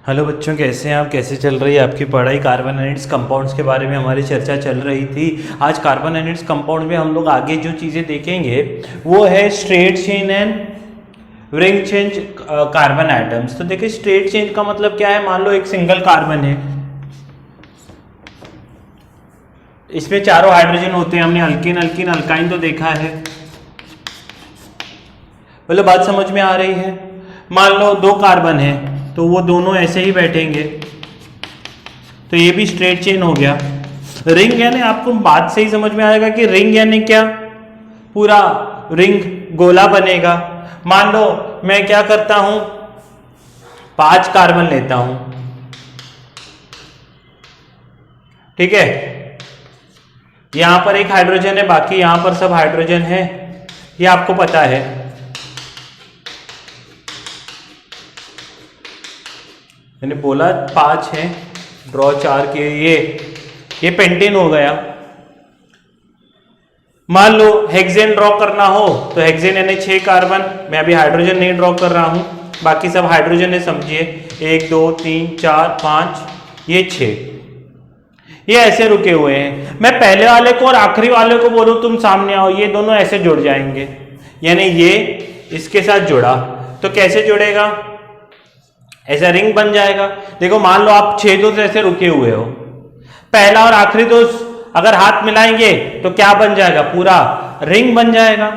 Hello बच्चों, कैसे हैं आप? कैसे चल रही है आपकी पढ़ाई? कार्बन एनाइड्स कंपाउंड्स के बारे में हमारी चर्चा चल रही थी। आज कार्बन एनाइड्स कंपाउंड में हम लोग आगे जो चीज़ें देखेंगे वो है straight chain and ring chain carbon atoms. तो देखिए, स्ट्रेट चेन का मतलब क्या है। मान लो एक सिंगल कार्बन है, इसमें चारों हाइड्रोजन होते हैं। हमने अल्कीन अल्कीन अल्काइन तो देखा है, मतलब बात समझ में आ रही है। मान लो दो कार्बन है तो वो दोनों ऐसे ही बैठेंगे, तो ये भी स्ट्रेट चेन हो गया। रिंग यानी आपको बात से ही समझ में आएगा कि रिंग यानी क्या, पूरा रिंग गोला बनेगा। मान लो मैं क्या करता हूं, 5 कार्बन लेता हूं, ठीक है। यहां पर एक हाइड्रोजन है, बाकी यहां पर सब हाइड्रोजन है, ये आपको पता है। मैंने बोला 5 है, ड्रॉ 4 के, ये पेंटेन हो गया। मान लो हेक्सेन ड्रॉ करना हो तो हेक्सेन यानी 6 कार्बन, मैं अभी हाइड्रोजन नहीं ड्रॉ कर रहा हूं, बाकी सब हाइड्रोजन है, समझिए। 1 2 3 4 5, ये 6, ये ऐसे रुके हुए हैं। मैं पहले वाले को और आखिरी वाले को बोलूं तुम सामने आओ, ये दोनों ऐसे जुड़ जाएंगे, यानी ये इसके साथ जुड़ा, तो कैसे जुड़ेगा, ऐसा रिंग बन जाएगा। देखो मान लो आप 6 दोस्त ऐसे रुके हुए हो, पहला और आखिरी दोस्त अगर हाथ मिलाएंगे तो क्या बन जाएगा, पूरा रिंग बन जाएगा।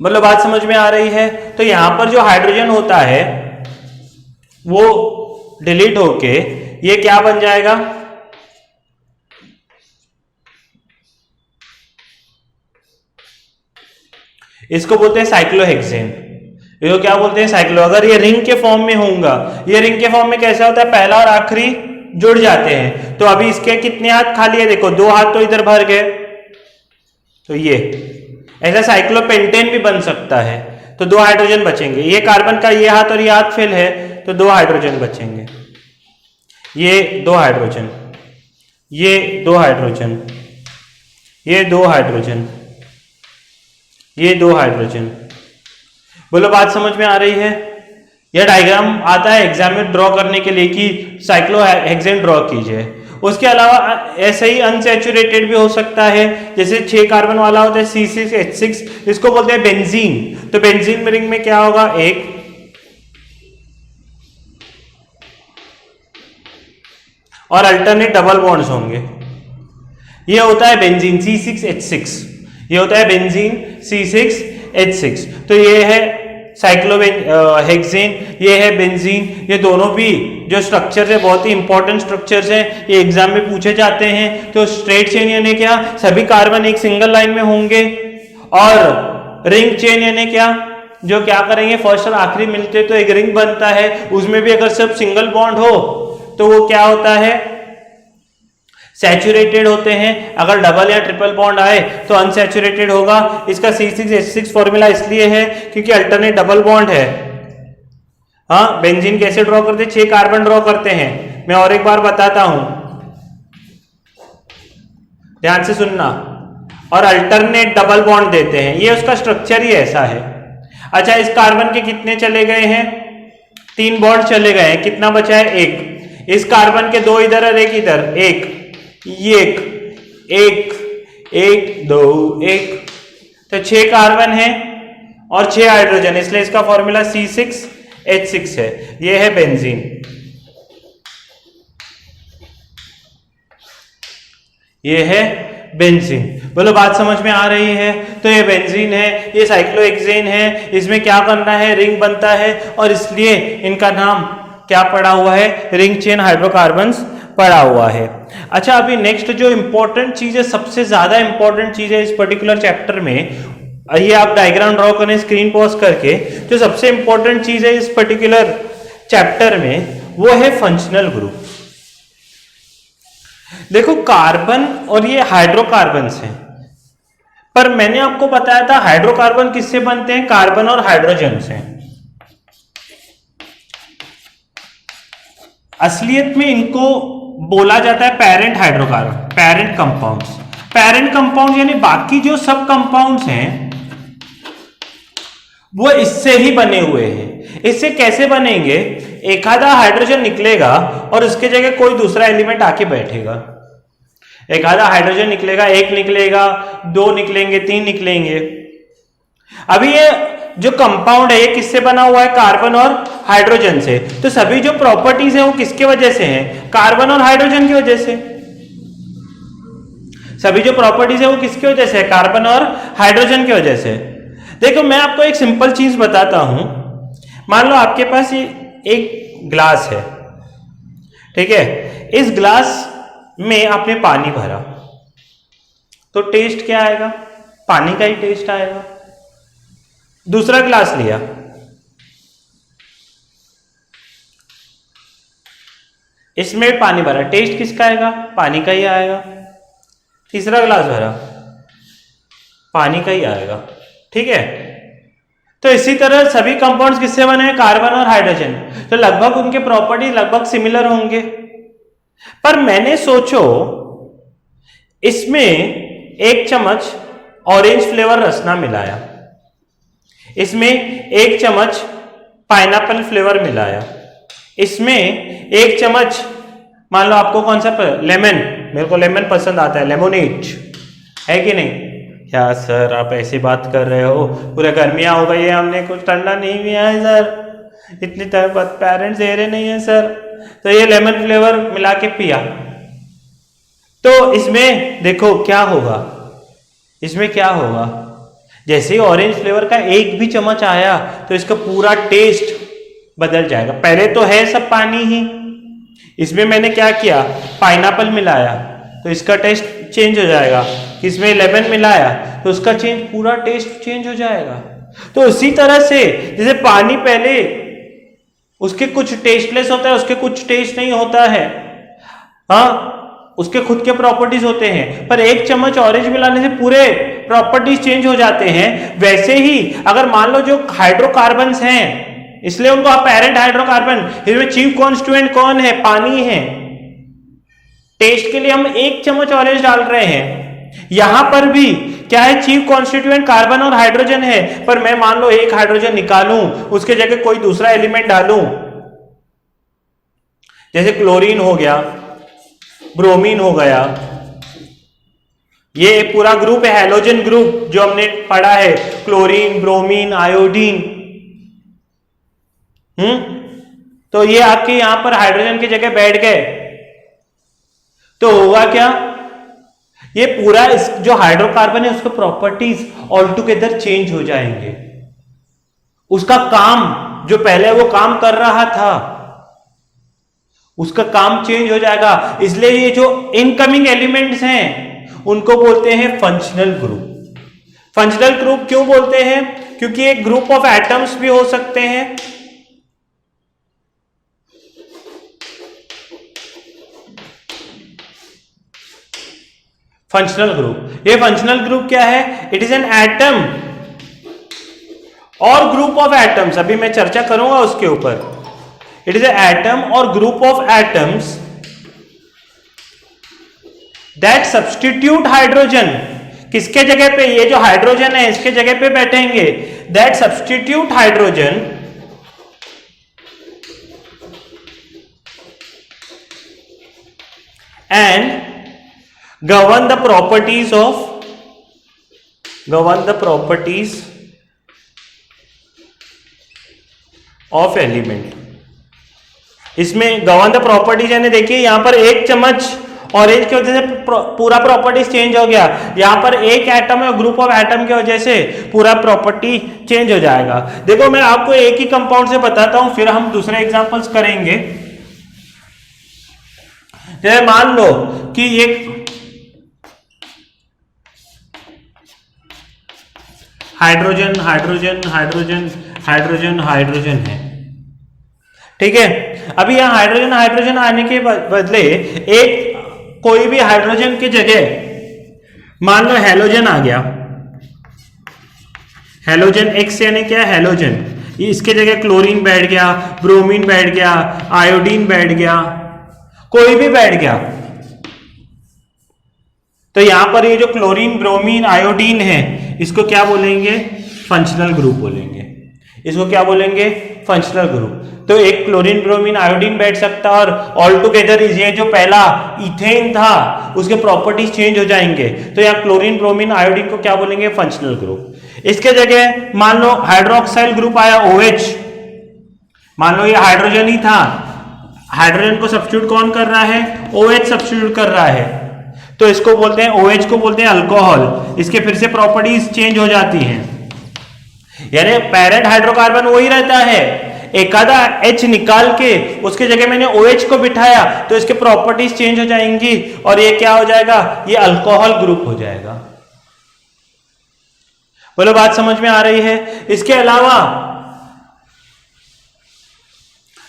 मतलब बात समझ में आ रही है। तो यहां पर जो हाइड्रोजन होता है वो डिलीट होके ये क्या बन जाएगा, इसको बोलते हैं साइक्लोहेक्सेन। ये क्या बोलते हैं, साइक्लो। अगर ये रिंग के फॉर्म में होगा, ये रिंग के फॉर्म में कैसा होता है, पहला और आखिरी जुड़ जाते हैं। तो अभी इसके कितने हाथ खाली है, देखो 2 हाथ तो इधर भर गए, तो ये ऐसा साइक्लोपेंटेन भी बन सकता है। तो 2 हाइड्रोजन बचेंगे, ये कार्बन का ये हाथ और ये हाथ फिल है, तो 2 हाइड्रोजन बचेंगे। ये 2 हाइड्रोजन, ये 2 हाइड्रोजन, ये 2 हाइड्रोजन, ये 2 हाइड्रोजन। बोलो बात समझ में आ रही है। यह डायग्राम आता है एग्जाम में ड्रॉ करने के लिए कि साइक्लोहेक्सेन ड्रॉ कीजिए। उसके अलावा ऐसे ही अनसैचुरेटेड भी हो सकता है, जैसे 6 कार्बन वाला होता है C6H6, इसको बोलते हैं बेंजीन। तो बेंजीन रिंग में क्या होगा, 1 और अल्टरनेट डबल बॉन्ड्स होंगे। ये होता है बेंजीन C6H6, ये होता है बेंजीन C6H6। तो ये है साइक्लोहेक्सेन, ये है बेंजीन। ये दोनों भी जो स्ट्रक्चर्स है बहुत ही इंपॉर्टेंट स्ट्रक्चर्स हैं, ये एग्जाम में पूछे जाते हैं। तो स्ट्रेट चेन यानी क्या, सभी कार्बन एक सिंगल लाइन में होंगे। और रिंग चेन यानी क्या, जो क्या करेंगे, फर्स्ट और आखिरी मिलते तो एक रिंग बनता है। उसमें भी अगर सब सिंगल बॉन्ड हो तो वो क्या होता है, सैचुरेटेड होते हैं। अगर डबल या ट्रिपल बॉन्ड आए तो अनसैचुरेटेड होगा। इसका C6H6 फॉर्मूला इसलिए है क्योंकि अल्टरनेट डबल बॉन्ड है। हाँ, बेंजीन कैसे ड्रॉ करते हैं, 6 कार्बन ड्रॉ करते हैं। मैं और एक बार बताता हूं, ध्यान से सुनना। और अल्टरनेट डबल बॉन्ड देते हैं, ये उसका स्ट्रक्चर ही ऐसा है। अच्छा, इस कार्बन के कितने चले गए हैं, 3 बॉन्ड चले गए हैं, कितना बचा है, 1। इस कार्बन के 2 इधर और 1 इधर, 1 2 1, तो 6 कार्बन है और 6 हाइड्रोजन, इसलिए इसका फॉर्मूला C6H6 है। ये है बेंजीन, ये है बेंजीन। बोलो बात समझ में आ रही है। तो ये बेंजीन है, ये साइक्लोहेक्सेन है, इसमें क्या करना है, रिंग बनता है, और इसलिए इनका नाम क्या पड़ा हुआ है, रिंग चेन हाइड्रोकार्बन्स पड़ा हुआ है। अच्छा, अभी नेक्स्ट जो इंपॉर्टेंट चीज है, सबसे ज्यादा इंपॉर्टेंट चीज है इस पर्टिकुलर चैप्टर में, ये आप डायग्राम ड्रॉ करें स्क्रीन पॉज करके। जो सबसे इंपॉर्टेंट चीज है इस पर्टिकुलर चैप्टर में वो है फंक्शनल ग्रुप। देखो, कार्बन और ये हाइड्रोकार्बन्स हैं, पर मैंने आपको बताया था हाइड्रोकार्बन किससे बनते हैं, कार्बन और हाइड्रोजन से। असलियत में इनको बोला जाता है parent hydrocarbon, parent compounds. Parent compound यानी बाकी जो सब कंपाउंड्स हैं वो इससे ही बने हुए हैं। इससे कैसे बनेंगे एक आधा हाइड्रोजन निकलेगा और उसके जगह कोई दूसरा एलिमेंट आके बैठेगा। एक आधा हाइड्रोजन निकलेगा, एक निकलेगा, दो निकलेंगे, तीन निकलेंगे। अभी ये जो कंपाउंड है ये किससे बना हुआ है? कार्बन और हाइड्रोजन से। तो सभी जो प्रॉपर्टीज है वो किसके वजह से हैं? कार्बन और हाइड्रोजन की वजह से। सभी जो प्रॉपर्टीज है वो किसकी वजह से? कार्बन और हाइड्रोजन की वजह से। देखो मैं आपको एक सिंपल चीज बताता हूं। मान लो आपके पास ये एक ग्लास है, ठीक है। इस ग्लास में आपने पानी भरा तो टेस्ट क्या आएगा? पानी का ही टेस्ट आएगा। दूसरा ग्लास लिया, इसमें पानी भरा, टेस्ट किसका आएगा? पानी का ही आएगा। तीसरा ग्लास भरा, पानी का ही आएगा, ठीक है। तो इसी तरह सभी कंपाउंड्स किससे बने हैं? कार्बन और हाइड्रोजन। तो लगभग उनके प्रॉपर्टी लगभग सिमिलर होंगे। पर मैंने सोचो इसमें एक चम्मच ऑरेंज फ्लेवर रसना मिलाया, इसमें एक चम्मच पाइनएप्पल फ्लेवर मिलाया, इसमें एक चम्मच मान लो आपको कौन सा लेमन, मेरे को लेमन पसंद आता है, लेमोनेड है कि नहीं? क्या सर आप ऐसी बात कर रहे हो? पूरे गर्मियां हो गई है, हमने कुछ ठंडा नहीं पिया है सर, इतनी पेरेंट्स दे रहे नहीं है सर। तो ये लेमन फ्लेवर मिला के पिया, तो इसमें देखो क्या होगा, इसमें क्या होगा? जैसे ही ऑरेंज फ्लेवर का एक भी चम्मच आया तो इसका पूरा टेस्ट बदल जाएगा। पहले तो है सब पानी ही, इसमें मैंने क्या किया? पाइनएप्पल मिलाया तो इसका टेस्ट चेंज हो जाएगा। इसमें लेमन मिलाया तो उसका पूरा टेस्ट चेंज हो जाएगा। तो इसी तरह से जैसे पानी पहले उसके कुछ टेस्टलेस होता है, उसके कुछ टेस्ट नहीं होता है, हाँ उसके खुद के प्रॉपर्टीज होते हैं, पर एक चम्मच ऑरेंज मिलाने से पूरे प्रॉपर्टीज चेंज हो जाते हैं। वैसे ही अगर मान लो जो हाइड्रोकार्बन्स हैं, इसलिए उनको पेरेंट हाइड्रोकार्बन, इसमें चीफ कॉन्स्टिट्यूएंट कौन है? पानी है। टेस्ट के लिए हम एक चम्मच ऑरेंज डाल रहे हैं, यहां पर भी क्या है? चीफ कॉन्स्टिट्यूएंट कार्बन और हाइड्रोजन है, पर मैं मान लो एक हाइड्रोजन निकालूं, उसके जगह कोई दूसरा एलिमेंट डालूं, जैसे क्लोरीन हो गया, ब्रोमीन हो गया, ये पूरा ग्रुप है हैलोजन ग्रुप जो हमने पढ़ा है, क्लोरीन, ब्रोमीन, आयोडीन। तो ये आपके यहां पर हाइड्रोजन की जगह बैठ गए, तो होगा क्या? ये पूरा जो हाइड्रोकार्बन है उसके प्रॉपर्टीज ऑल टुगेदर चेंज हो जाएंगे। उसका काम जो पहले वो काम कर रहा था उसका काम चेंज हो जाएगा। इसलिए ये जो इनकमिंग एलिमेंट्स हैं उनको बोलते हैं फंक्शनल ग्रुप। फंक्शनल ग्रुप क्यों बोलते हैं? क्योंकि एक ग्रुप ऑफ एटम्स भी हो सकते हैं, फंक्शनल ग्रुप। ये फंक्शनल ग्रुप क्या है? इट इज एन एटम और ग्रुप ऑफ एटम्स, अभी मैं चर्चा करूंगा उसके ऊपर। इट इज एटम और group of atoms that substitute hydrogen. किसके जगह पे? ये जो हाइड्रोजन है इसके जगह पे बैठेंगे। That substitute hydrogen and govern the properties of element। इसमें govern the properties यानी देखिए यहां पर एक चम्मच ऑरेंज की वजह से पूरा प्रॉपर्टीज चेंज हो गया, यहां पर एक एटम है, ग्रुप ऑफ एटम की वजह से पूरा प्रॉपर्टी चेंज हो जाएगा। देखो मैं आपको एक ही कंपाउंड से बताता हूं, फिर हम दूसरे एग्जांपल्स करेंगे। जैसे मान लो कि एक hydrogen hydrogen hydrogen hydrogen hydrogen है, ठीक है। अभी यहां हाइड्रोजन हाइड्रोजन आने के बदले एक कोई भी हाइड्रोजन की जगह मान लो हेलोजन आ गया। हेलोजन एक्स यानी क्या? हेलोजन। इसके जगह क्लोरीन बैठ गया, ब्रोमीन बैठ गया, आयोडीन बैठ गया, कोई भी बैठ गया। तो यहां पर ये जो क्लोरीन, ब्रोमीन, आयोडीन है इसको क्या बोलेंगे? फंक्शनल ग्रुप बोलेंगे। इसको क्या बोलेंगे? Functional group. तो एक क्लोरीन ब्रोमीन आयोडीन बैठ सकता है और ऑल टुगेदर इज, ये जो पहला इथेन था उसके प्रॉपर्टीज चेंज हो जाएंगे, तो यहाँ क्लोरीन ब्रोमीन आयोडीन को क्या बोलेंगे? Functional group. इसके जगह मान लो हाइड्रोक्साइल ग्रुप आया OH, मान लो ये हाइड्रोजन ही था, हाइड्रोजन को सब्स्टिट्यूट कौन कर रहा है? OH सब्स्टिट्यूट कर रहा है, तो इसको बोलते हैं, OH को बोलते हैं अल्कोहल। इसके फिर से प्रॉपर्टीज चेंज हो जाती हैं, यानी पेरेंट हाइड्रोकार्बन वही रहता है, एक आधा H निकाल के उसके जगह मैंने OH को बिठाया तो इसके प्रॉपर्टीज चेंज हो जाएंगी और ये क्या हो जाएगा? ये अल्कोहल ग्रुप हो जाएगा। बोलो बात समझ में आ रही है? इसके अलावा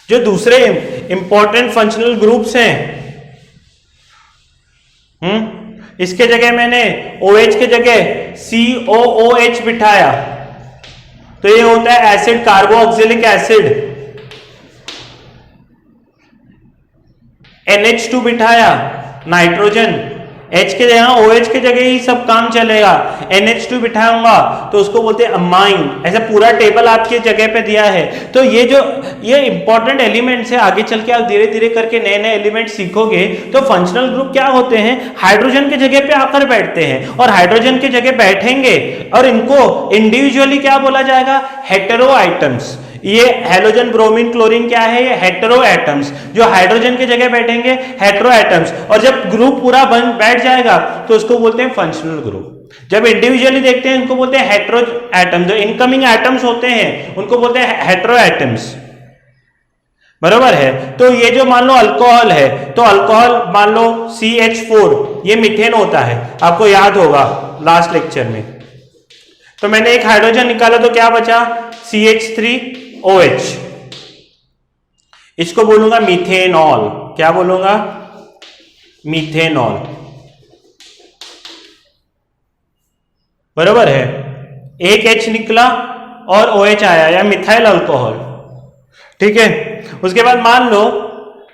जो दूसरे इंपॉर्टेंट फंक्शनल ग्रुप्स हैं, इसके जगह मैंने OH के जगह COOH बिठाया तो ये होता है एसिड, कार्बोक्सिलिक एसिड। NH2 बिठाया, नाइट्रोजन, H के जगह OH के जगह ही सब काम चलेगा। NH2 बिठाऊंगा तो उसको बोलते हैं अमाइन। ऐसा पूरा टेबल आपकी जगह पे दिया है। तो ये इंपॉर्टेंट एलिमेंट्स है, आगे चल के आप धीरे धीरे करके नए नए एलिमेंट सीखोगे। तो फंक्शनल ग्रुप क्या होते हैं? हाइड्रोजन के जगह पे आकर बैठते हैं और हाइड्रोजन के जगह बैठेंगे और इनको इंडिविजुअली क्या बोला जाएगा? Hetero items. ये हेलोजन ब्रोमीन क्लोरीन क्या है? ये हेटेरो एटम्स, जो हाइड्रोजन की जगह बैठेंगे हेटेरो एटम्स। और जब ग्रुप पूरा बैठ जाएगा तो उसको बोलते हैं फंक्शनल ग्रुप। जब इंडिविजुअली देखते हैं उनको बोलते हैं हेटेरो एटम। जो इनकमिंग एटम्स होते हैं उनको बोलते हैं हेटेरो एटम्स, बरोबर है। तो ये जो मान लो अल्कोहल है, तो अल्कोहल मान लो CH4, ये मीथेन होता है, आपको याद होगा लास्ट लेक्चर में। तो मैंने एक हाइड्रोजन निकाला तो क्या बचा? CH3OH। इसको बोलूंगा मीथेनॉल। क्या बोलूंगा? मीथेनॉल, बरोबर है। एक H निकला और OH आया, या मिथाइल अल्कोहल, ठीक है। उसके बाद मान लो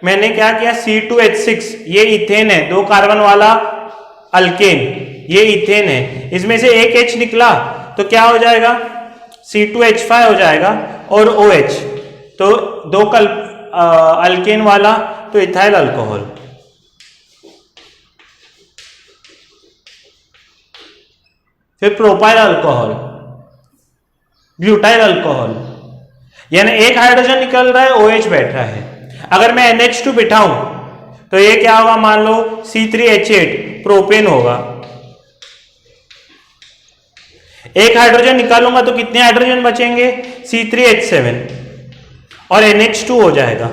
मैंने क्या किया? C2H6, ये इथेन है, 2 कार्बन वाला अल्केन, ये इथेन है। इसमें से एक H निकला तो क्या हो जाएगा? C2H5 हो जाएगा और OH, तो 2 अल्केन वाला, तो इथाइल अल्कोहल। फिर प्रोपाइल अल्कोहल, ब्यूटाइल अल्कोहल, यानी एक हाइड्रोजन निकल रहा है, OH बैठ रहा है। अगर मैं NH2 बिठाऊं तो ये क्या होगा? मान लो C3H8, प्रोपेन होगा। एक हाइड्रोजन निकालूंगा तो कितने हाइड्रोजन बचेंगे? C3H7 और NH2 हो जाएगा,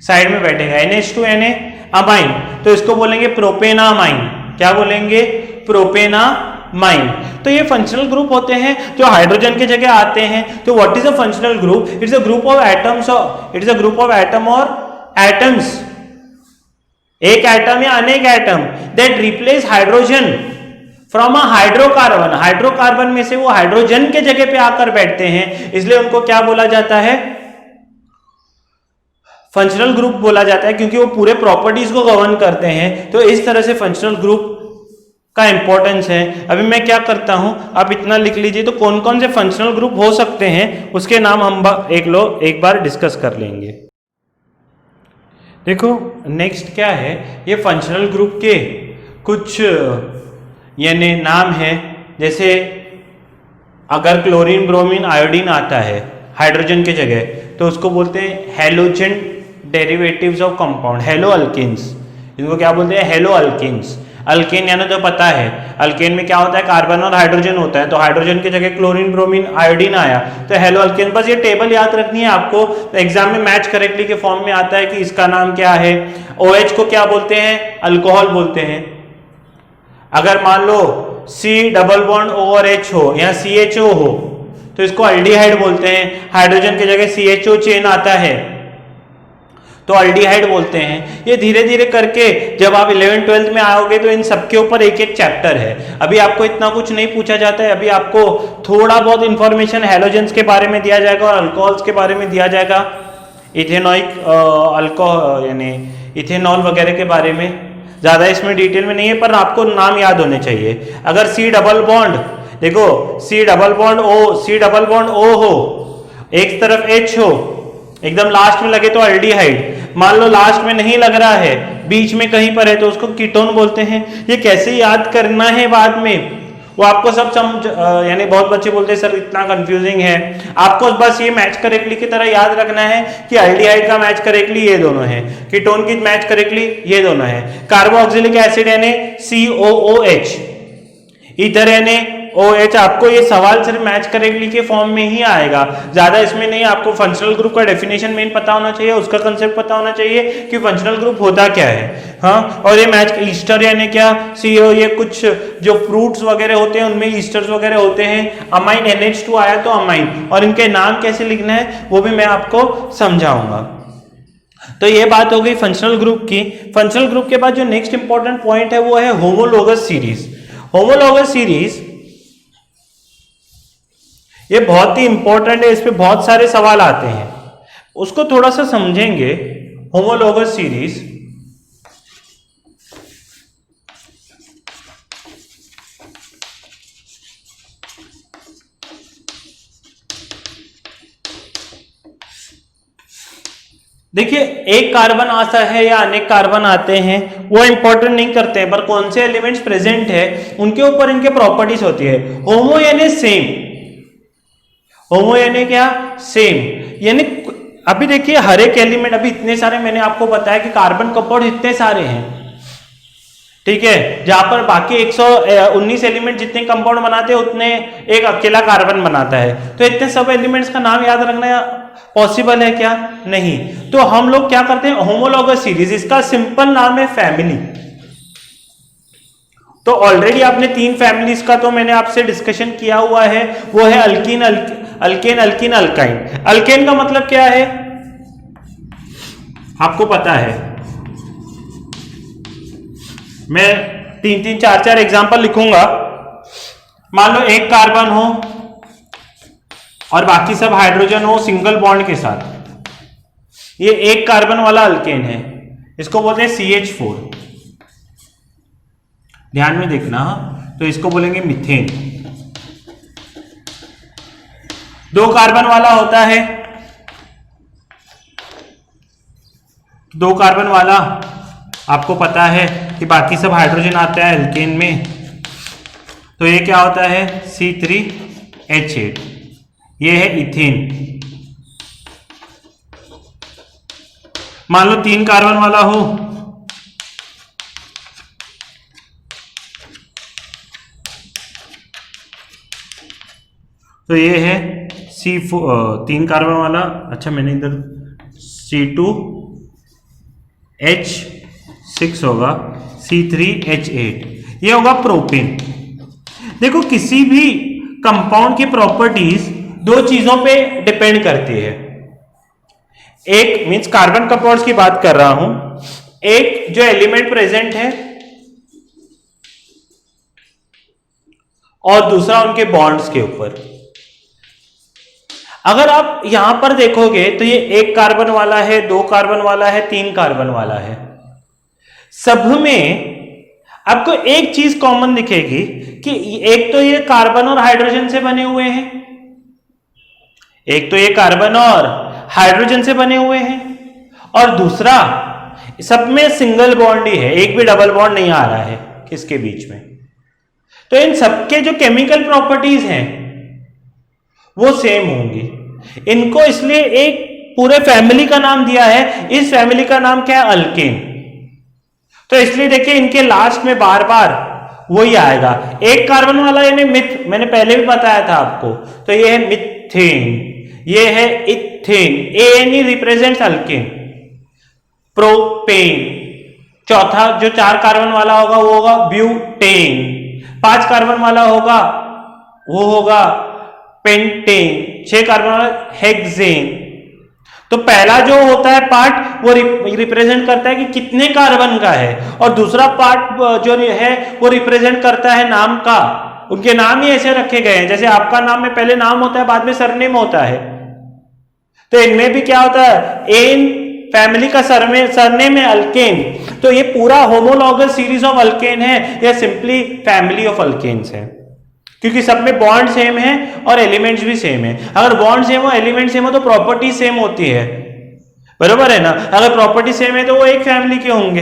साइड में बैठेगा NH2 Na अमाइन, तो इसको बोलेंगे प्रोपेनामाइन। क्या बोलेंगे? प्रोपेनामाइन। तो ये फंक्शनल ग्रुप होते हैं जो हाइड्रोजन के जगह आते हैं। तो what is a functional group? It's a group of atoms, it is a group of atom और एटम्स, एक एटम या अनेक atom that replace hydrogen from a hydrocarbon. Hydrocarbon में से वो हाइड्रोजन के जगह पे आकर बैठते हैं, इसलिए उनको क्या बोला जाता है? फंक्शनल ग्रुप बोला जाता है, क्योंकि वो पूरे प्रॉपर्टीज को गवर्न करते हैं। तो इस तरह से फंक्शनल ग्रुप का इंपॉर्टेंस है। अभी मैं क्या करता हूं, आप इतना लिख लीजिए। तो कौन कौन से फंक्शनल ग्रुप हो सकते हैं उसके नाम हम एक बार डिस्कस कर लेंगे। देखो नेक्स्ट क्या है, ये फंक्शनल ग्रुप के कुछ यानी नाम है। जैसे अगर क्लोरीन ब्रोमीन आयोडीन आता है हाइड्रोजन के जगह, तो उसको बोलते हैं halogen derivatives of compound, haloalkanes. इनको क्या बोलते हैं? Hello alkanes. अल्केन यानी तो पता है, अल्केन में क्या होता है? कार्बन और हाइड्रोजन होता है। तो हाइड्रोजन की जगह क्लोरीन ब्रोमीन आयोडीन आया तो हेलो अल्केन। बस ये टेबल याद रखनी है आपको, तो एग्जाम में मैच करेक्टली के फॉर्म में आता है कि इसका नाम क्या है। OH को क्या बोलते हैं? अल्कोहल बोलते हैं। अगर मान लो C डबल बॉन्ड O और H हो या CHO हो तो इसको अल्डिहाइड बोलते हैं। हाइड्रोजन की जगह CHO चेन आता है तो अल्डिहाइड बोलते हैं। ये धीरे धीरे करके जब आप 11th-12th में आओगे तो इन सबके ऊपर एक एक चैप्टर है। अभी आपको इतना कुछ नहीं पूछा जाता है, अभी आपको थोड़ा बहुत इंफॉर्मेशन हेलोजेंस के बारे में दिया जाएगा और अल्कोहल्स के बारे में दिया जाएगा, इथेनॉइक अल्कोहल यानी इथेनॉल वगैरह के बारे में। ज़्यादा इसमें डिटेल में नहीं है, पर आपको नाम याद होने चाहिए। अगर C डबल बॉन्ड, देखो C डबल बॉन्ड O हो, एक तरफ H हो, एकदम लास्ट में लगे तो अल्डिहाइड, मान लो लास्ट में नहीं लग रहा है, बीच में कहीं पर है तो उसको कीटोन बोलते हैं। ये कैसे याद करना है बाद में वो आपको सब समझ, यानी बहुत बच्चे बोलते हैं सर इतना कंफ्यूजिंग है, आपको बस ये मैच करेक्टली की तरह याद रखना है कि अल्डिहाइड का मैच करेक्टली ये दोनों है, कीटोन की मैच करेक्टली ये दोनों है, कार्बोक्सिलिक एसिड यानी COOH, ईथर यानी OH, आपको ये सवाल सिर्फ मैच करेक्टली के फॉर्म में ही आएगा, ज्यादा इसमें नहीं। आपको फंक्शनल ग्रुप का डेफिनेशन मेन पता होना चाहिए, उसका कंसेप्ट पता होना चाहिए कि फंक्शनल ग्रुप होता क्या है। हाँ, और ये मैच ईस्टर यानी क्या, CO, ये कुछ जो फ्रूट्स वगैरह होते हैं उनमें ईस्टर्स वगैरह होते हैं। अमाइन NH2 आया तो अमाइन, और इनके नाम कैसे लिखना है वो भी मैं आपको समझाऊंगा। तो ये बात हो गई फंक्शनल ग्रुप की। फंक्शनल ग्रुप के बाद जो नेक्स्ट इंपॉर्टेंट पॉइंट है वो है होमोलोगस सीरीज। होमोलोगस सीरीज ये बहुत ही इंपॉर्टेंट है, इस पे बहुत सारे सवाल आते हैं, उसको थोड़ा सा समझेंगे। होमोलोगस सीरीज देखिए, एक कार्बन आता है या अनेक कार्बन आते हैं वो इंपॉर्टेंट नहीं करते हैं, पर कौन से एलिमेंट्स प्रेजेंट है उनके ऊपर इनके प्रॉपर्टीज होती है। होमो यानी सेम, होमो यानी क्या, सेम, यानी अभी देखिए हर एक एलिमेंट, अभी इतने सारे मैंने आपको बताया कि कार्बन कंपाउंड इतने सारे हैं, ठीक है, जहां पर बाकी 119 एलिमेंट जितने कंपाउंड बनाते हैं उतने एक अकेला कार्बन बनाता है। तो इतने सब एलिमेंट्स का नाम याद रखना पॉसिबल है क्या? नहीं। तो हम लोग क्या करते हैं, होमोलॉगस सीरीज, इसका सिंपल नाम है फैमिली। तो ऑलरेडी आपने 3 फैमिलीज का तो मैंने आपसे डिस्कशन किया हुआ है, वो है alkyne, alkane, alkyne, alkyne. Alkane का मतलब क्या है आपको पता है, मैं 3-3, 4-4 एग्जांपल लिखूंगा। मान लो एक कार्बन हो और बाकी सब हाइड्रोजन हो सिंगल बॉन्ड के साथ, ये एक कार्बन वाला अल्केन है, इसको बोलते हैं CH4, ध्यान में देखना। तो इसको बोलेंगे मीथेन। 2 कार्बन वाला होता है, 2 कार्बन वाला आपको पता है कि बाकी सब हाइड्रोजन आता है एल्केन में, तो ये क्या होता है C3H8, ये है इथेन। मान लो 3 कार्बन वाला हो, तो ये है C4, 3 कार्बन वाला, अच्छा मैंने इधर C2H6 होगा, C3H8, ये होगा प्रोपेन। देखो किसी भी कंपाउंड की प्रॉपर्टीज 2 चीजों पे डिपेंड करती है। एक मींस कार्बन कंपाउंड्स की बात कर रहा हूं, एक जो एलिमेंट प्रेजेंट है और दूसरा उनके बॉन्ड्स के ऊपर। अगर आप यहां पर देखोगे तो ये 1 कार्बन वाला है, 2 कार्बन वाला है, 3 कार्बन वाला है, सब में आपको एक चीज कॉमन दिखेगी कि एक तो ये कार्बन और हाइड्रोजन से बने हुए हैं, एक तो ये कार्बन और हाइड्रोजन से बने हुए हैं, और दूसरा सब में सिंगल बॉन्ड ही है, एक भी डबल बॉन्ड नहीं आ रहा है किसके बीच में। तो इन सबके जो केमिकल प्रॉपर्टीज हैं वो सेम होंगी। इनको इसलिए एक पूरे फैमिली का नाम दिया है, इस फैमिली का नाम क्या है, अल्केन। तो इसलिए देखिए इनके लास्ट में बार बार वही आएगा। 1 कार्बन वाला यानी मिथ, मैंने पहले भी बताया था आपको, तो ये है मिथेन, ये है ethane, n represents alkane. Propane, चौथा जो 4 कार्बन वाला होगा वो होगा ब्यूटेन, 5 कार्बन वाला होगा वो होगा पेंटेन, 6 कार्बन वाला हेक्सेन। तो पहला जो होता है पार्ट वो रिप्रेजेंट करता है कि कितने कार्बन का है, और दूसरा पार्ट जो है वो रिप्रेजेंट करता है नाम का। उनके नाम ही ऐसे रखे गए हैं, जैसे आपका नाम में पहले नाम होता है बाद में सरनेम होता है, तो इनमें भी क्या होता है, एन फैमिली का सरनेम है अल्केन। तो ये पूरा होमोलॉगस सीरीज ऑफ अल्केन है या सिंपली फैमिली ऑफ अल्केन्स है। क्योंकि सब में बॉन्ड सेम है और एलिमेंट्स भी सेम है। अगर बॉन्ड सेम हो, एलिमेंट सेम हो, तो प्रॉपर्टी सेम होती है, बरोबर है ना। अगर प्रॉपर्टी सेम है तो वो एक फैमिली के होंगे।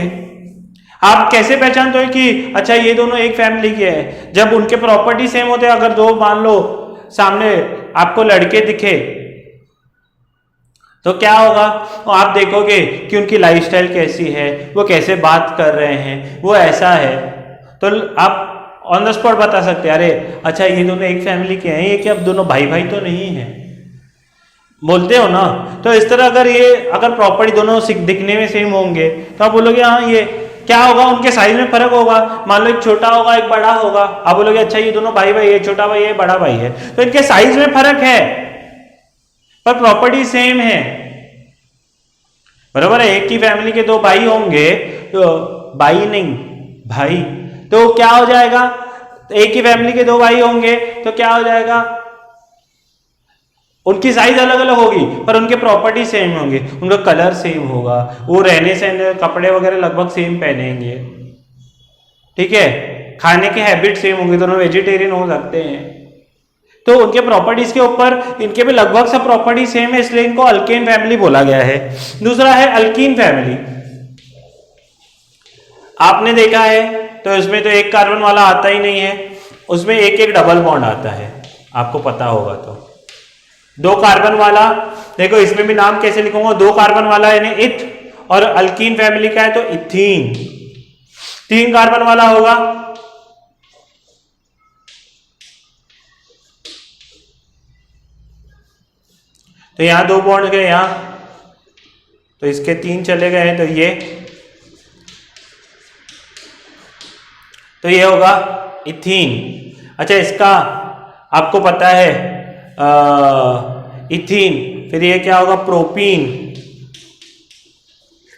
आप कैसे पहचानते हो कि अच्छा ये दोनों एक फैमिली के हैं? जब उनके प्रॉपर्टी सेम होते हैं। अगर दो मान लो सामने आपको लड़के दिखे तो क्या होगा, आप देखोगे कि उनकी लाइफस्टाइल कैसी है, वो कैसे बात कर रहे हैं, वो ऐसा है, तो आप ऑन द स्पॉट बता सकते हैं अरे अच्छा ये दोनों एक फैमिली के हैं, ये क्या दोनों भाई भाई तो नहीं है, बोलते हो ना। तो इस तरह अगर प्रॉपर्टी दोनों दिखने में सेम होंगे तो आप बोलोगे हाँ ये क्या होगा, उनके साइज में फर्क होगा। मान लो एक छोटा होगा एक बड़ा होगा, आप बोलोगे अच्छा ये दोनों भाई भाई है, छोटा भाई है बड़ा भाई है, तो इनके साइज में फर्क है पर प्रॉपर्टी सेम है, बरोबर है। एक ही फैमिली के दो भाई होंगे तो भाई नहीं भाई, तो क्या हो जाएगा, एक ही फैमिली के दो भाई होंगे तो क्या हो जाएगा, उनकी साइज अलग अलग होगी पर उनके प्रॉपर्टी सेम होंगे, उनका कलर सेम होगा, वो रहने से कपड़े वगैरह लगभग सेम पहनेंगे, ठीक है, खाने के हैबिट सेम होंगे, दोनों वेजिटेरियन हो सकते हैं, तो उनके प्रॉपर्टीज के ऊपर इनके भी लगभग सब प्रॉपर्टी सेम है, इसलिए इनको अल्केन फैमिली बोला गया है। दूसरा है अल्कीन फैमिली। आपने देखा है तो इसमें तो एक कार्बन वाला आता ही नहीं है, उसमें एक एक डबल बॉन्ड आता है, आपको पता होगा। तो दो कार्बन वाला, देखो इसमें भी नाम कैसे लिखूंगा, दो कार्बन वाला यानी इथ, और अल्कीन फैमिली का है तो इथीन। तीन कार्बन वाला होगा तो यहां दो बॉन्ड गए यहां, तो इसके तीन चले गए हैं, तो ये होगा इथीन। अच्छा इसका आपको पता है इथीन, फिर ये क्या होगा प्रोपीन।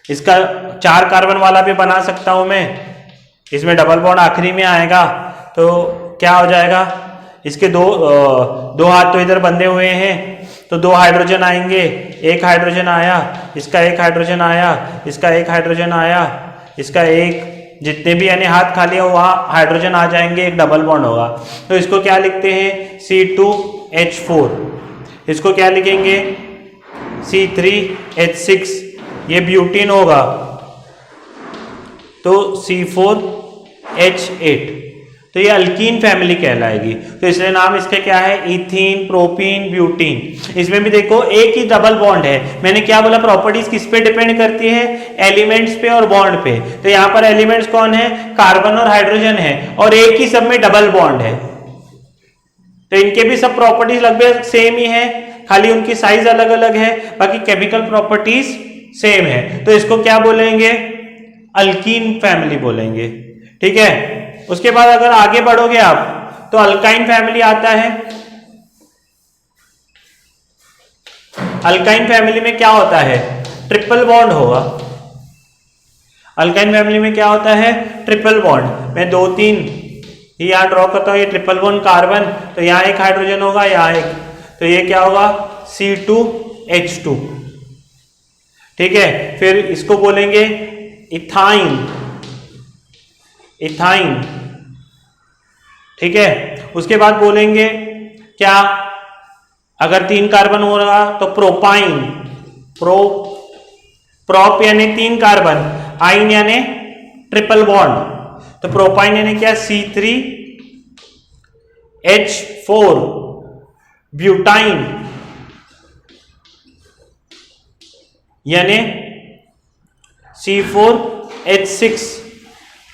इसका चार कार्बन वाला भी बना सकता हूं मैं, इसमें डबल बॉन्ड आखिरी में आएगा तो क्या हो जाएगा, इसके दो हाथ तो इधर बंधे हुए हैं तो दो हाइड्रोजन आएंगे, एक हाइड्रोजन आया, इसका एक हाइड्रोजन आया, इसका एक हाइड्रोजन आया, इसका एक, जितने भी यानी हाथ खाली है वहां हाइड्रोजन आ जाएंगे, एक डबल बॉन्ड होगा। तो इसको क्या लिखते हैं C2H4, इसको क्या लिखेंगे C3H6, ये ब्यूटीन होगा तो C4H8, तो ये अल्कीन फैमिली कहलाएगी। तो इसलिए नाम इसका क्या है इथीन, प्रोपीन, ब्यूटीन। इसमें भी देखो एक ही डबल बॉन्ड है, मैंने क्या बोला प्रॉपर्टीज किस पे डिपेंड करती है, एलिमेंट्स पे और बॉन्ड पे। तो यहां पर एलिमेंट्स कौन है, कार्बन और हाइड्रोजन है, और एक ही सब में डबल बॉन्ड है, तो इनके भी सब प्रॉपर्टीज लगभग सेम ही है, खाली उनकी साइज अलग अलग है, बाकी केमिकल प्रॉपर्टीज सेम है। तो इसको क्या बोलेंगे, अल्कीन फैमिली बोलेंगे, ठीक है। उसके बाद अगर आगे बढ़ोगे आप तो अल्काइन फैमिली आता है। अल्काइन फैमिली में क्या होता है, ट्रिपल बॉन्ड होगा। अल्काइन फैमिली में क्या होता है, ट्रिपल बॉन्ड। मैं 2 3 यहां ड्रॉ करता हूं, ये ट्रिपल बॉन्ड कार्बन, तो यहां एक हाइड्रोजन होगा, यहां एक, तो ये क्या होगा C2H2, ठीक है। फिर इसको बोलेंगे इथाइन, इथाइन, ठीक है। उसके बाद बोलेंगे क्या, अगर 3 कार्बन हो रहा तो प्रोपाइन, प्रोप यानी 3 कार्बन, आइन यानी ट्रिपल बॉन्ड, तो प्रोपाइन यानी क्या C3H4, ब्यूटाइन यानी C4H6,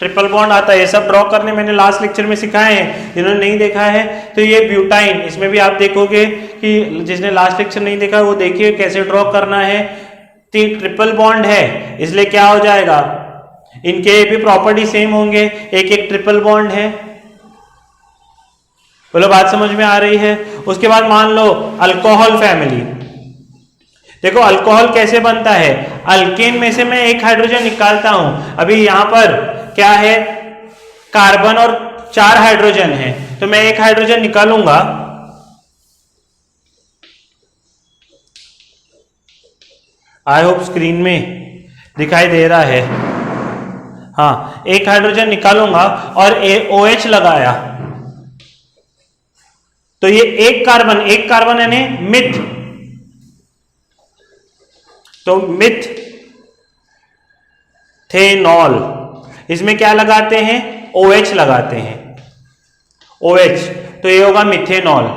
ट्रिपल बॉन्ड आता है। ये सब ड्रॉ करने मैंने लास्ट लेक्चर में सिखाए हैं, जिन्होंने नहीं देखा है तो ये ब्यूटाइन, इसमें भी आप देखोगे कि जिसने लास्ट लेक्चर नहीं देखा वो देखिए कैसे ड्रॉ करना है। ट्रिपल बॉन्ड है इसलिए क्या हो जाएगा, इनके भी प्रॉपर्टी सेम होंगे, एक एक ट्रिपल बॉन्ड है। बोलो बात समझ में आ रही है। उसके बाद मान लो अल्कोहल फैमिली, देखो अल्कोहल कैसे बनता है, अल्केन में से मैं एक हाइड्रोजन निकालता हूं, अभी यहां पर क्या है कार्बन और 4 हाइड्रोजन है, तो मैं एक हाइड्रोजन निकालूंगा, आई होप स्क्रीन में दिखाई दे रहा है, हाँ एक हाइड्रोजन निकालूंगा और OH लगाया, तो ये एक कार्बन यानी मिथ, तो मिथेनॉल, इसमें क्या लगाते हैं, OH लगाते हैं, OH, तो ये होगा मिथेनॉल।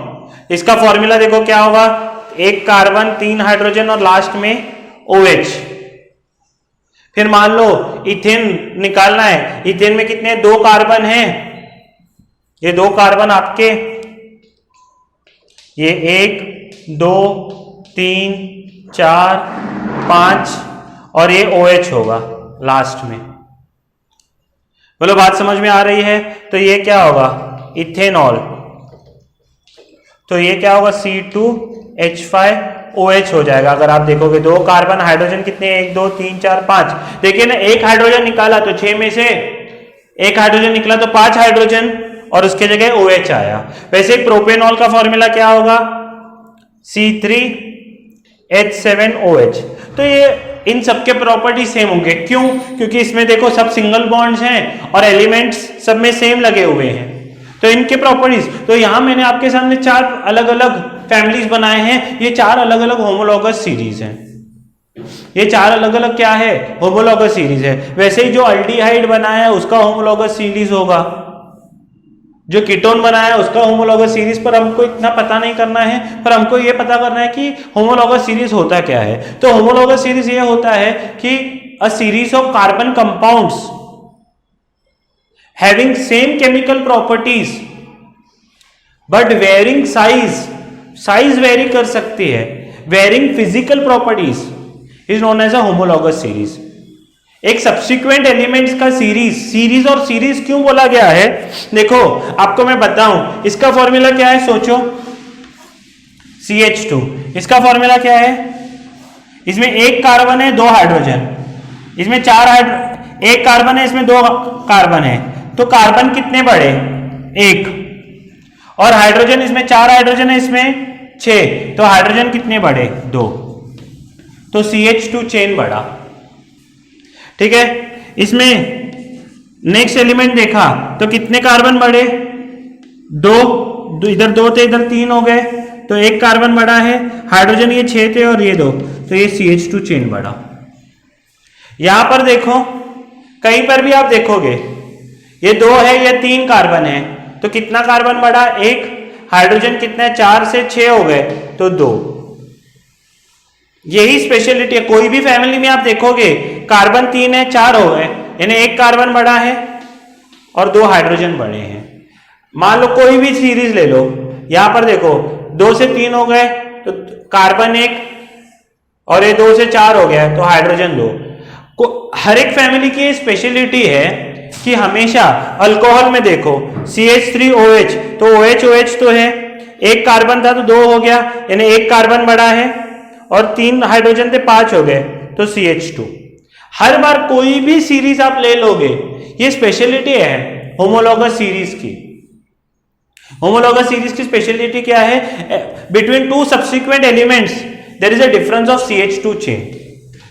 इसका फॉर्मूला देखो क्या होगा, एक कार्बन 3 हाइड्रोजन और लास्ट में OH। फिर मान लो इथेन निकालना है, इथेन में कितने 2 कार्बन हैं, ये 2 कार्बन आपके, ये 1 2 3 4 5 और ये OH होगा लास्ट में। बोलो बात समझ में आ रही है। तो ये क्या होगा, इथेनॉल, तो ये क्या होगा C2H5OH हो जाएगा। अगर आप देखोगे 2 कार्बन, हाइड्रोजन कितने, 1 2 3 4 5, देखिए ना, एक हाइड्रोजन निकाला तो 6 में से एक हाइड्रोजन निकला तो 5 हाइड्रोजन और उसके जगह OH आया। वैसे प्रोपेनॉल का फॉर्मूला क्या होगा, C3H7OH। तो ये इन सबके प्रॉपर्टी सेम होंगे, क्यों, क्योंकि इसमें देखो सब सिंगल बॉन्ड्स हैं और एलिमेंट्स सब में सेम लगे हुए हैं, तो इनके प्रॉपर्टीज। तो यहां मैंने आपके सामने 4 अलग अलग फैमिलीज बनाए हैं, ये 4 अलग अलग होमोलॉगस सीरीज हैं, ये 4 अलग अलग क्या है, होमोलॉगस सीरीज है। वैसे ही जो अल्डिहाइड बनाया है उसका होमोलॉगस सीरीज होगा, जो कीटोन बनाया है उसका होमोलॉगस सीरीज, पर हमको इतना पता नहीं करना है, पर हमको ये पता करना है कि होमोलॉगस सीरीज होता क्या है। तो होमोलॉगस सीरीज ये होता है कि a series of carbon compounds having same chemical properties but varying size very कर सकती है, varying physical properties is known as a homologous series। एक सब्सिक्वेंट एलिमेंट्स का सीरीज और सीरीज क्यों बोला गया है, देखो आपको मैं बताऊं, इसका फॉर्मूला क्या है, सोचो, CH2, इसका फॉर्मूला क्या है, इसमें एक कार्बन है 2 हाइड्रोजन, इसमें 1 कार्बन है, इसमें 2 कार्बन है, तो कार्बन कितने बढ़े, 1, और हाइड्रोजन, इसमें 4 हाइड्रोजन है, इसमें 6, तो हाइड्रोजन कितने बढ़े, 2, तो CH2 चेन बढ़ा। ठीक है, इसमें नेक्स्ट एलिमेंट देखा तो कितने कार्बन बढ़े, 2, इधर 2 थे, इधर 3 हो गए, तो 1 कार्बन बढ़ा है, हाइड्रोजन ये 6 थे और ये 2, तो ये CH2 चेन बढ़ा। यहां पर देखो, कहीं पर भी आप देखोगे ये 2 है, ये 3 कार्बन है, तो कितना कार्बन बढ़ा, 1, हाइड्रोजन कितना है, 4 से 6 हो गए, तो 2। यही स्पेशलिटी है, कोई भी फैमिली में आप देखोगे कार्बन 3 है, 4 हो गए, यानी 1 कार्बन बढ़ा है और 2 हाइड्रोजन बढ़े हैं। मान लो कोई भी सीरीज ले लो, यहां पर देखो 2 से 3 हो गए तो कार्बन 1 और ये 2 से 4 हो गया तो हाइड्रोजन 2। हर एक फैमिली की स्पेशलिटी है कि हमेशा अल्कोहल में देखो CH3OH, तो OH तो है, 1 कार्बन था तो 2 हो गया, यानी 1 कार्बन बढ़ा है और 3 हाइड्रोजन थे, 5 हो गए, तो CH2। हर बार कोई भी सीरीज आप ले लोगे, ये स्पेशलिटी है होमोलॉगस सीरीज की। होमोलॉगस सीरीज की स्पेशलिटी क्या है, between 2 subsequent elements there is a difference of CH2 chain.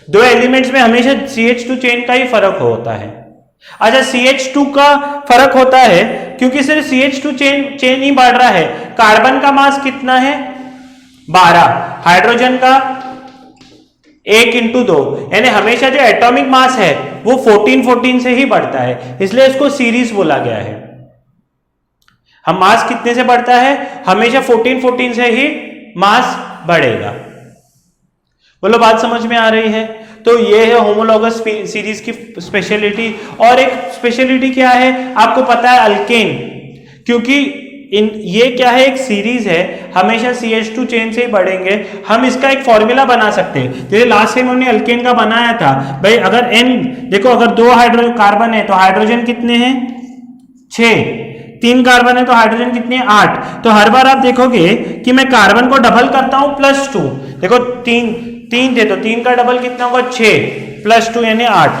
2 elements में हमेशा CH2 चेन का ही फर्क होता है। अच्छा, CH2 का फर्क होता है क्योंकि सिर्फ CH2 चेन ही बढ़ रहा है। कार्बन का मास कितना है, 12, हाइड्रोजन का 1 × 2, यानी हमेशा जो एटॉमिक मास है वो 14 से ही बढ़ता है, इसलिए इसको सीरीज बोला गया है। हम मास कितने से बढ़ता है, हमेशा 14 से ही मास बढ़ेगा। बोलो बात समझ में आ रही है। तो ये है होमोलॉगस सीरीज की स्पेशलिटी। और एक स्पेशलिटी क्या है, आपको पता है अल्केन, क्योंकि ये क्या है, एक सीरीज है, हमेशा CH2 चेन से ही बढ़ेंगे। हम इसका एक फॉर्मूला बना सकते हैं, जैसे लास्ट टाइम हमने अल्केन का बनाया था भाई। अगर N देखो, अगर 2 हाइड्रोजन कार्बन है तो हाइड्रोजन कितने हैं, 6, 3 कार्बन है तो हाइड्रोजन कितने हैं, 8। तो हर बार आप देखोगे कि मैं कार्बन को डबल करता हूं +2, देखो 3 थे तो 3 का डबल कितना होगा, 6 +2 यानी 8,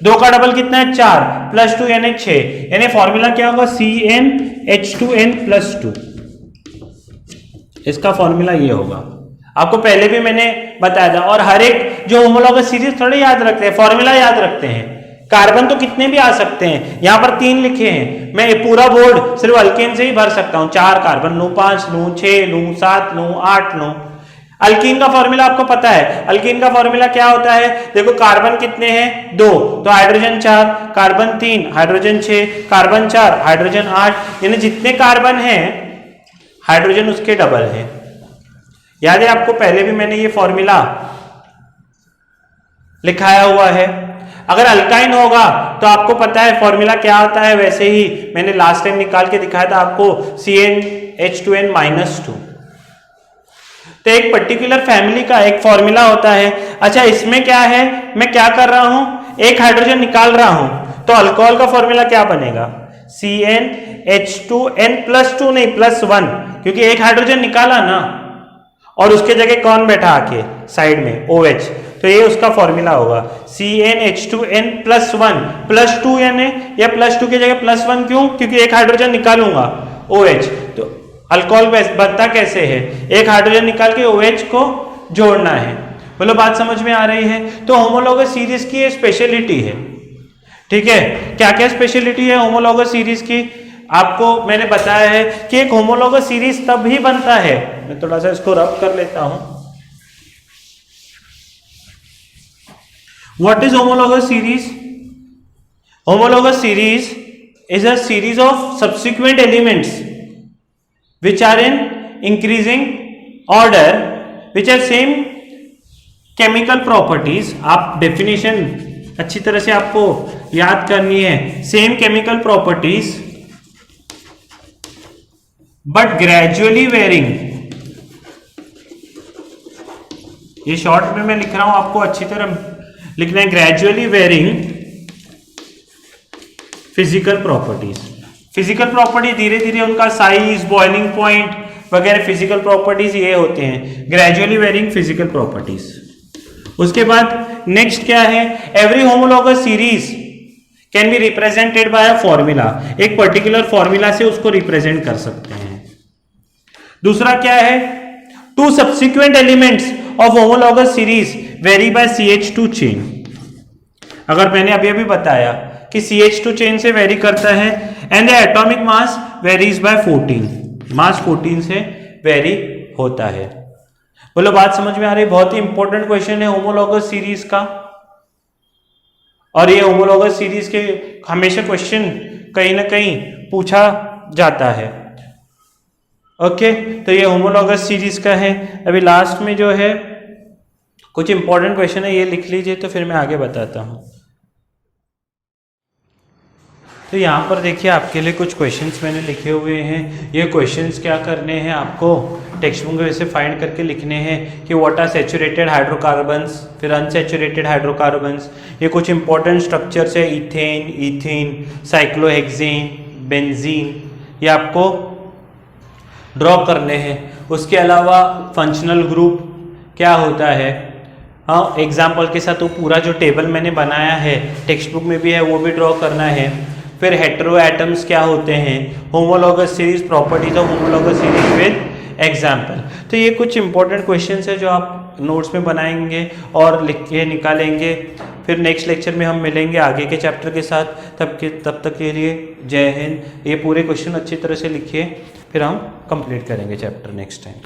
2 का डबल कितना है, 4 +2 यानी 6, यानी फॉर्मूला क्या होगा, CnH2n+2। इसका फॉर्मूला ये होगा, आपको पहले भी मैंने बताया था। और हर एक जो होमोलॉगस सीरीज थोड़े याद रखते हैं, फॉर्मूला याद रखते हैं, कार्बन तो कितने भी आ सकते हैं, यहां पर 3 लिखे हैं, मैं ये पूरा बोर्ड सिर्फ अल्केन से ही भर सकता हूं। 4 कार्बन लूं, 5 लूं, 6 लूं, 7 लूं, 8 लूं। अल्कीन का फॉर्मूला आपको पता है, अल्कीन का फॉर्मूला क्या होता है, देखो कार्बन कितने हैं 2, तो hydrogen 4, carbon 3, hydrogen 6, carbon 4, hydrogen 8, यानी जितने कार्बन हैं हाइड्रोजन उसके डबल है। याद है आपको, पहले भी मैंने ये फॉर्मूला लिखाया हुआ है। अगर अल्काइन होगा तो आपको पता है फॉर्मूला क्या होता है, वैसे ही मैंने लास्ट टाइम निकाल के दिखाया था आपको, CnH2n-2। तो एक पर्टिकुलर फैमिली का एक फॉर्मूला होता है। अच्छा, इसमें क्या है, मैं क्या कर रहा हूं, एक हाइड्रोजन निकाल रहा हूं, तो अल्कोहल का फॉर्मूला क्या बनेगा, CnH2n+2 नहीं +1, क्योंकि एक हाइड्रोजन निकाला ना और उसके जगह कौन बैठा आके साइड में, OH, तो ये उसका फॉर्मूला होगा CnH2n+1, +2 यानी, या +2 की जगह +1 क्यों, क्योंकि एक हाइड्रोजन निकालूंगा OH। तो अल्कोहल बनता कैसे है, एक हाइड्रोजन निकाल के OH को जोड़ना है। बोलो बात समझ में आ रही है। तो होमोलॉगस सीरीज की ये स्पेशलिटी है, ठीक है। क्या क्या स्पेशलिटी है होमोलॉगस सीरीज की, आपको मैंने बताया है कि एक होमोलॉगस सीरीज तब ही बनता है, मैं थोड़ा सा इसको रब कर लेता हूं। What is homologous series? Homologous series is a series of subsequent elements which are in increasing order which have same chemical properties। आप डेफिनेशन अच्छी तरह से आपको याद करनी है, same chemical properties but gradually varying. ये शॉर्ट में मैं लिख रहा हूं, आपको अच्छी तरह लिखना है, gradually varying physical properties. Physical property धीरे धीरे उनका साइज, बॉइलिंग पॉइंट वगैरह फिजिकल प्रॉपर्टीज ये होते हैं, ग्रेजुअली वेरिंग फिजिकल प्रॉपर्टीज। उसके बाद नेक्स्ट क्या है, every homologous series can be represented by a formula. एक पर्टिकुलर फॉर्मूला से उसको रिप्रेजेंट कर सकते हैं। दूसरा क्या है, two subsequent elements of homologous series vary by CH2 chain. अगर मैंने अभी बताया कि CH2 चेन से वेरी करता है, and the atomic mass varies by 14, mass 14 से वेरी होता है। बोलो बात समझ में आ रही है। बहुत ही इंपॉर्टेंट क्वेश्चन है होमोलॉगस सीरीज का, और ये होमोलॉगस सीरीज के हमेशा क्वेश्चन कहीं ना कहीं पूछा जाता है। ओके, तो ये होमोलॉगस सीरीज का है। अभी लास्ट में जो है कुछ इंपॉर्टेंट क्वेश्चन है, ये लिख लीजिए तो फिर मैं आगे बताता हूं। तो यहाँ पर देखिए आपके लिए कुछ क्वेश्चंस मैंने लिखे हुए हैं। ये क्वेश्चंस क्या करने हैं, आपको टेक्स्ट बुक में वैसे फाइंड करके लिखने हैं कि व्हाट आर सैचुरेटेड हाइड्रोकार्बन्स, फिर अनसैचुरेटेड हाइड्रोकार्बन्स। ये कुछ इंपॉर्टेंट स्ट्रक्चर्स है, इथेन, ईथीन, साइक्लोहेक्सेन, बेंजीन, ये आपको ड्रॉ करने हैं। उसके अलावा फंक्शनल ग्रुप क्या होता है, हाँ एग्जाम्पल के साथ वो पूरा जो टेबल मैंने बनाया है टेक्स्ट बुक में भी है वो भी ड्रॉ करना है। फिर हेटेरो एटम्स क्या होते हैं, homologous series, properties of homologous series with example. तो ये कुछ इंपॉर्टेंट क्वेश्चंस है जो आप नोट्स में बनाएंगे और लिख के निकालेंगे। फिर नेक्स्ट लेक्चर में हम मिलेंगे आगे के चैप्टर के साथ। तब तक के लिए जय हिंद। ये पूरे क्वेश्चन अच्छी तरह से लिखिए, फिर हम कंप्लीट करेंगे चैप्टर नेक्स्ट टाइम।